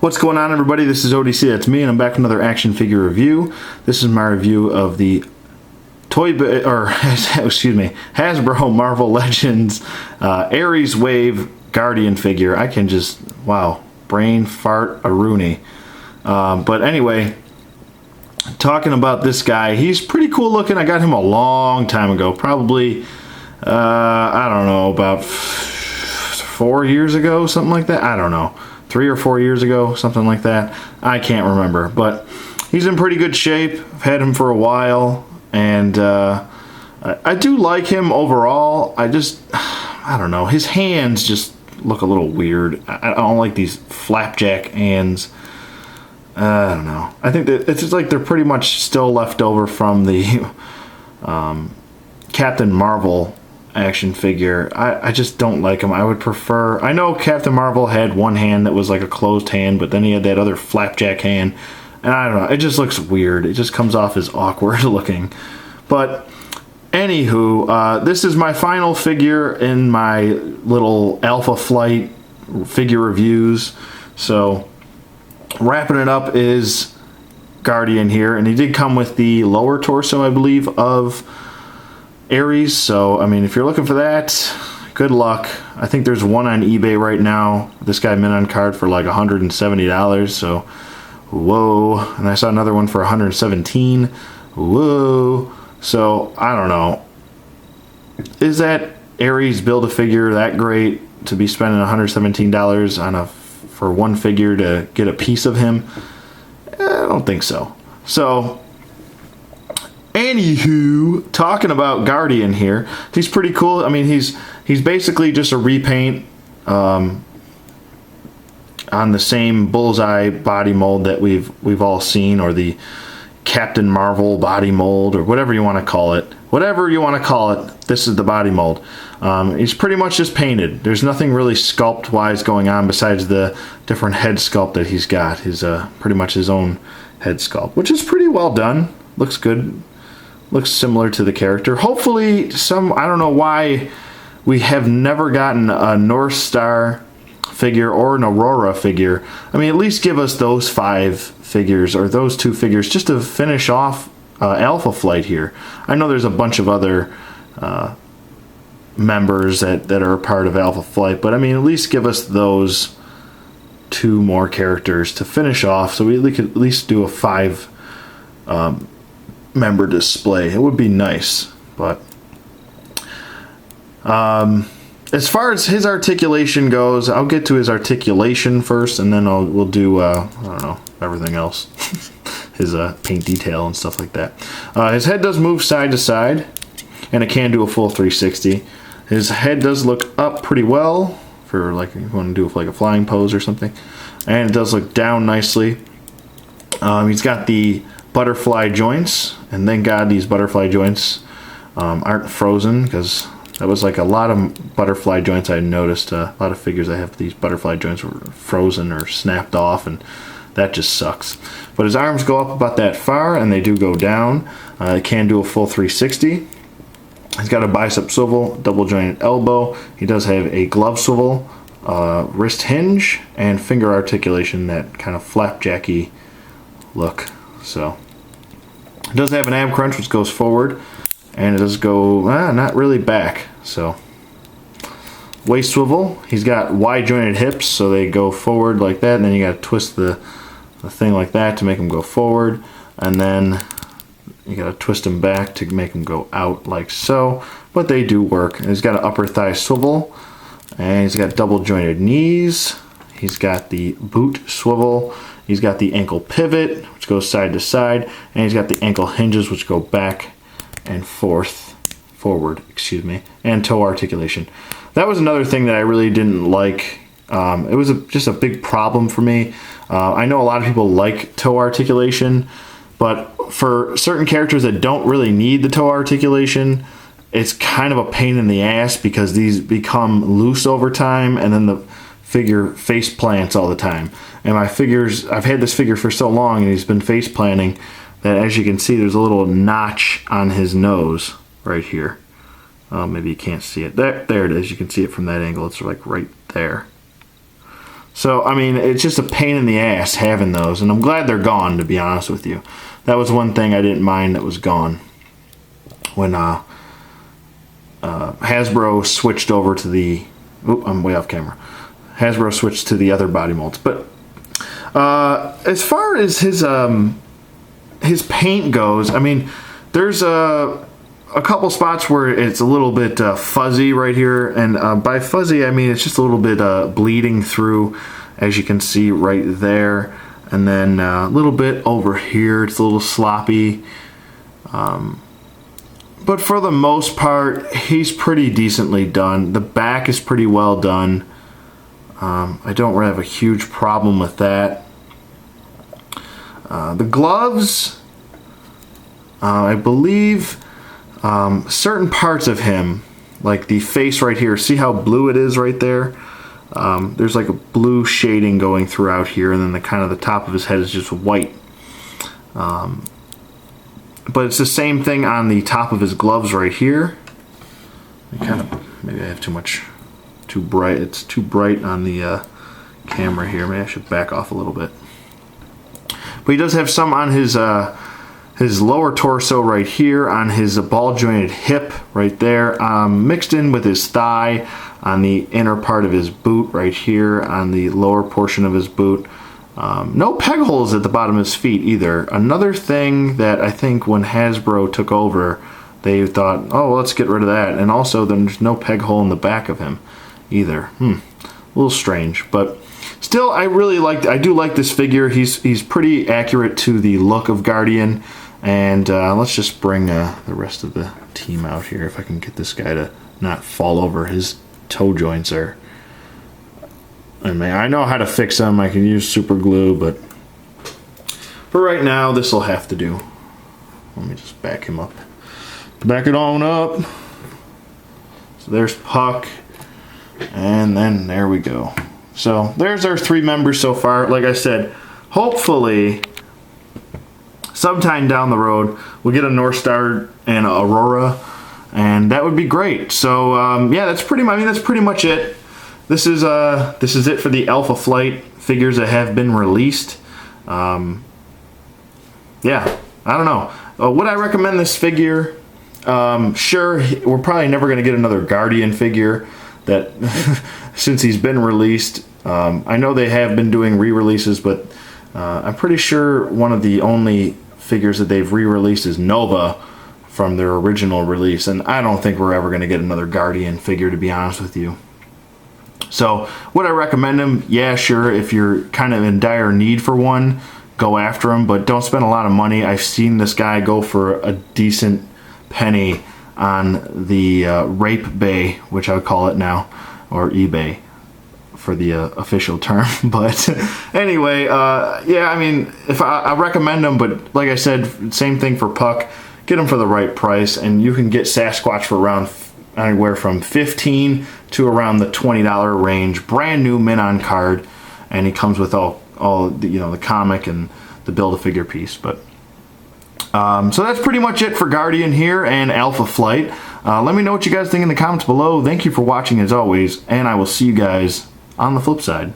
What's going on, everybody? This is ODC, that's me, and I'm back with another action figure review. This is my review of the Hasbro Marvel Legends Ares Wave Guardian figure. I can just, wow, brain fart a Rooney. But anyway, talking about this guy, he's pretty cool looking. I got him a long time ago, probably, I don't know, about 4 years ago, something like that. I don't know. 3 or 4 years ago, something like that. I can't remember, but he's in pretty good shape. I've had him for a while, and I do like him overall. I don't know. His hands just look a little weird. I don't like these flapjack hands. I don't know. I think that it's just like they're pretty much still left over from the Captain Marvel action figure. I just don't like him. I would prefer, I know Captain Marvel had one hand that was like a closed hand, but then he had that other flapjack hand, and I don't know, it just looks weird. It just comes off as awkward looking. But anywho, this is my final figure in my little Alpha Flight figure reviews. So wrapping it up is Guardian here, and he did come with the lower torso, I believe, of Ares. So I mean, if you're looking for that, good luck. I think there's one on eBay right now, this guy mint on card, for like $170. So whoa. And I saw another one for $117. Whoa. So I don't know, is that Ares Build-A-Figure that great to be spending $117 for one figure to get a piece of him? I don't think so. So anywho, talking about Guardian here, he's pretty cool. I mean, he's basically just a repaint on the same Bullseye body mold that we've all seen, or the Captain Marvel body mold, or whatever you want to call it. Whatever you want to call it, this is the body mold. He's pretty much just painted. There's nothing really sculpt-wise going on besides the different head sculpt that he's got. His pretty much his own head sculpt, which is pretty well done. Looks good. Looks similar to the character. Hopefully I don't know why we have never gotten a North Star figure or an Aurora figure. I mean, at least give us those 5 figures, or those 2 figures, just to finish off Alpha Flight here. I know there's a bunch of other members that are a part of Alpha Flight, but I mean, at least give us those 2 more characters to finish off, so we could at least do a 5 member display. It would be nice. But as far as his articulation goes, I'll get to his articulation first, and then we'll do I don't know, everything else. His paint detail and stuff like that. His head does move side to side, and it can do a full 360. His head does look up pretty well for, like, if you want to do like a flying pose or something, and it does look down nicely. He's got the butterfly joints, and thank God these butterfly joints aren't frozen, because that was like a lot of butterfly joints I noticed. A lot of figures I have, these butterfly joints were frozen or snapped off, and that just sucks. But his arms go up about that far, and they do go down. It can do a full 360. He's got a bicep swivel, double jointed elbow. He does have a glove swivel, wrist hinge, and finger articulation, that kind of flapjacky look. So it does have an ab crunch, which goes forward, and it does go not really back. So waist swivel, he's got wide jointed hips, so they go forward like that, and then you got to twist the thing like that to make them go forward, and then you got to twist them back to make them go out like so. But they do work. And he's got an upper thigh swivel, and he's got double jointed knees. He's got the boot swivel. He's got the ankle pivot, which goes side to side, and he's got the ankle hinges, which go back and forward, and toe articulation. That was another thing that I really didn't like. It was just a big problem for me. I know a lot of people like toe articulation, but for certain characters that don't really need the toe articulation, it's kind of a pain in the ass, because these become loose over time, and then the figure face plants all the time. And my figures, I've had this figure for so long, and he's been face planting, that as you can see, there's a little notch on his nose right here. Maybe you can't see it. There it is. You can see it from that angle. It's like right there. So, I mean, it's just a pain in the ass having those, and I'm glad they're gone, to be honest with you. That was one thing I didn't mind that was gone when Hasbro switched over to the... Oop, I'm way off camera. Hasbro switched to the other body molds. But as far as his paint goes, I mean, there's a couple spots where it's a little bit fuzzy right here, and by fuzzy I mean it's just a little bit bleeding through, as you can see right there, and then a little bit over here it's a little sloppy, but for the most part he's pretty decently done. The back is pretty well done. I don't really have a huge problem with that. The gloves, I believe certain parts of him, like the face right here, see how blue it is right there? There's like a blue shading going throughout here, and then the kind of the top of his head is just white. But it's the same thing on the top of his gloves right here. Maybe I have too bright. It's too bright on the camera here. Maybe I should back off a little bit. But he does have some on his lower torso right here, on his ball jointed hip right there, mixed in with his thigh, on the inner part of his boot right here, on the lower portion of his boot. No peg holes at the bottom of his feet either. Another thing that I think when Hasbro took over, they thought, oh, well, let's get rid of that. And also there's no peg hole in the back of him either. A little strange, but still, I do like this figure. He's pretty accurate to the look of Guardian. And let's just bring the rest of the team out here, if I can get this guy to not fall over. His toe joints are... I know how to fix them. I can use super glue, but for right now, this will have to do. Let me just back him up. Back it on up. So there's Puck. And then there we go. So there's our 3 members so far. Like I said, hopefully sometime down the road we'll get a North Star and Aurora, and that would be great. So yeah, that's pretty much it. This is it for the Alpha Flight figures that have been released. Yeah, I don't know. Would I recommend this figure? Sure, we're probably never going to get another Guardian figure that since he's been released. I know they have been doing re-releases, but I'm pretty sure one of the only figures that they've re-released is Nova from their original release, and I don't think we're ever going to get another Guardian figure, to be honest with you. So would I recommend him? Yeah, sure. If you're kind of in dire need for one, go after him, but don't spend a lot of money. I've seen this guy go for a decent penny on the Rape Bay, which I would call it now, or eBay for the official term. But anyway, yeah, I mean, I recommend them, but like I said, same thing for Puck. Get them for the right price, and you can get Sasquatch for around anywhere from $15 to around the $20 range. Brand new mint on card, and he comes with all the, the comic and the Build-A-Figure piece. But so that's pretty much it for Guardian here and Alpha Flight. Let me know what you guys think in the comments below. Thank you for watching as always, and I will see you guys on the flip side.